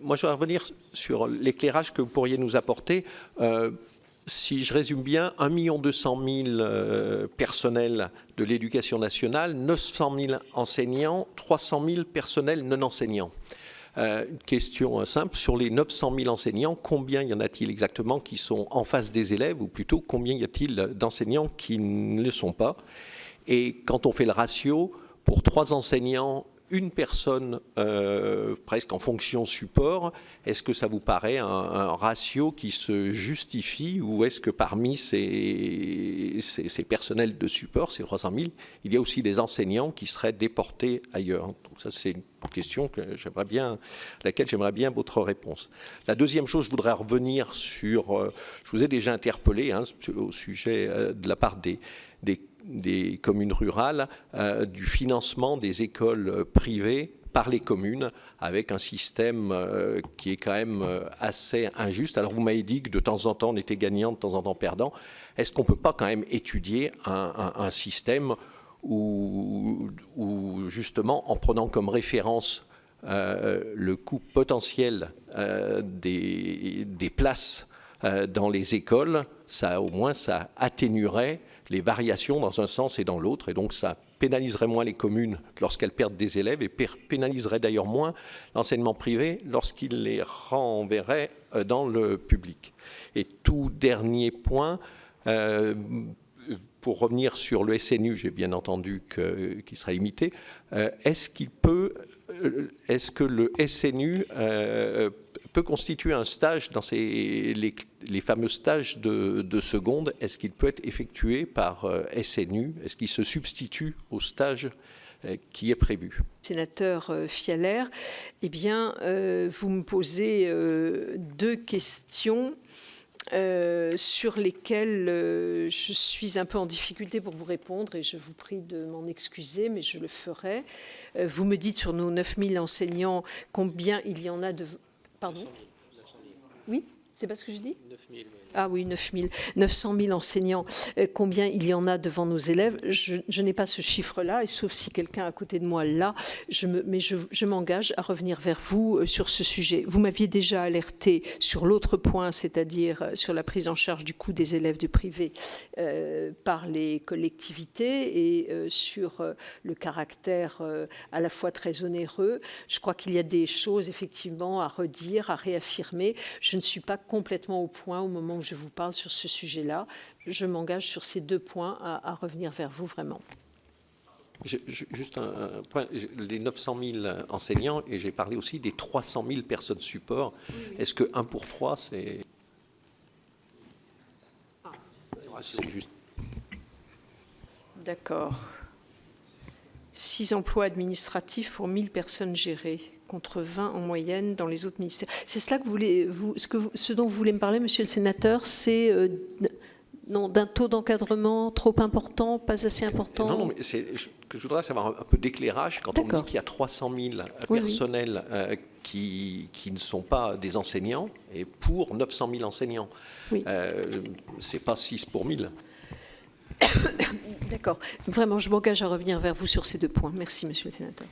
Moi, je voudrais revenir sur l'éclairage que vous pourriez nous apporter. Si je résume bien, 1 200 000 personnels de l'éducation nationale, 900 000 enseignants, 300 000 personnels non enseignants. Une question simple, sur les 900 000 enseignants, combien y en a-t-il exactement qui sont en face des élèves, ou plutôt combien y a-t-il d'enseignants qui ne le sont pas? Et quand on fait le ratio, pour 3 enseignants, une personne presque en fonction support, est-ce que ça vous paraît un ratio qui se justifie, ou est-ce que parmi ces personnels de support, ces 300 000, il y a aussi des enseignants qui seraient déportés ailleurs? Donc ça, c'est une question à laquelle j'aimerais bien votre réponse. La deuxième chose, je voudrais revenir sur, je vous ai déjà interpellé au sujet de la part des communes rurales, du financement des écoles privées par les communes, avec un système qui est quand même assez injuste. Alors vous m'avez dit que de temps en temps on était gagnant, de temps en temps perdant. Est-ce qu'on ne peut pas quand même étudier un système où justement, en prenant comme référence le coût potentiel des places dans les écoles, ça au moins ça atténuerait les variations dans un sens et dans l'autre, et donc ça pénaliserait moins les communes lorsqu'elles perdent des élèves, et pénaliserait d'ailleurs moins l'enseignement privé lorsqu'il les renverrait dans le public. Et tout dernier point, pour revenir sur le SNU, j'ai bien entendu qu'il sera limité, est-ce que le SNU peut constituer un stage dans les fameux stages de seconde? Est-ce qu'il peut être effectué par SNU? Est-ce qu'il se substitue au stage qui est prévu? Sénateur Fialer, eh bien, vous me posez 2 questions sur lesquelles je suis un peu en difficulté pour vous répondre, et je vous prie de m'en excuser, mais je le ferai. Vous me dites sur nos 9 000 enseignants combien il y en a de... Pardon ? 900 000. Oui, c'est pas ce que je dis ? 9 000. Ah oui, 900 000 enseignants. Combien il y en a devant nos élèves? Je n'ai pas ce chiffre-là, et sauf si quelqu'un à côté de moi l'a, mais je m'engage à revenir vers vous sur ce sujet. Vous m'aviez déjà alerté sur l'autre point, c'est-à-dire sur la prise en charge du coût des élèves du privé par les collectivités, et sur le caractère à la fois très onéreux. Je crois qu'il y a des choses effectivement à redire, à réaffirmer. Je ne suis pas complètement au point au moment où je vous parle sur ce sujet-là. Je m'engage sur ces 2 points à revenir vers vous vraiment. Juste un point, les 900 000 enseignants, et j'ai parlé aussi des 300 000 personnes support. Oui. Est-ce que 1 pour 3, c'est... C'est juste... D'accord. 6 emplois administratifs pour 1000 personnes gérées, contre 20 en moyenne dans les autres ministères. C'est cela que vous voulez, ce dont vous voulez me parler, monsieur le sénateur, c'est d'un taux d'encadrement trop important, pas assez important? Non, mais je voudrais savoir un peu d'éclairage quand on dit qu'il y a 300 000 personnels qui ne sont pas des enseignants, et pour 900 000 enseignants. Oui. C'est pas 6 pour 1000. D'accord. Vraiment, je m'engage à revenir vers vous sur ces 2 points. Merci, monsieur le sénateur.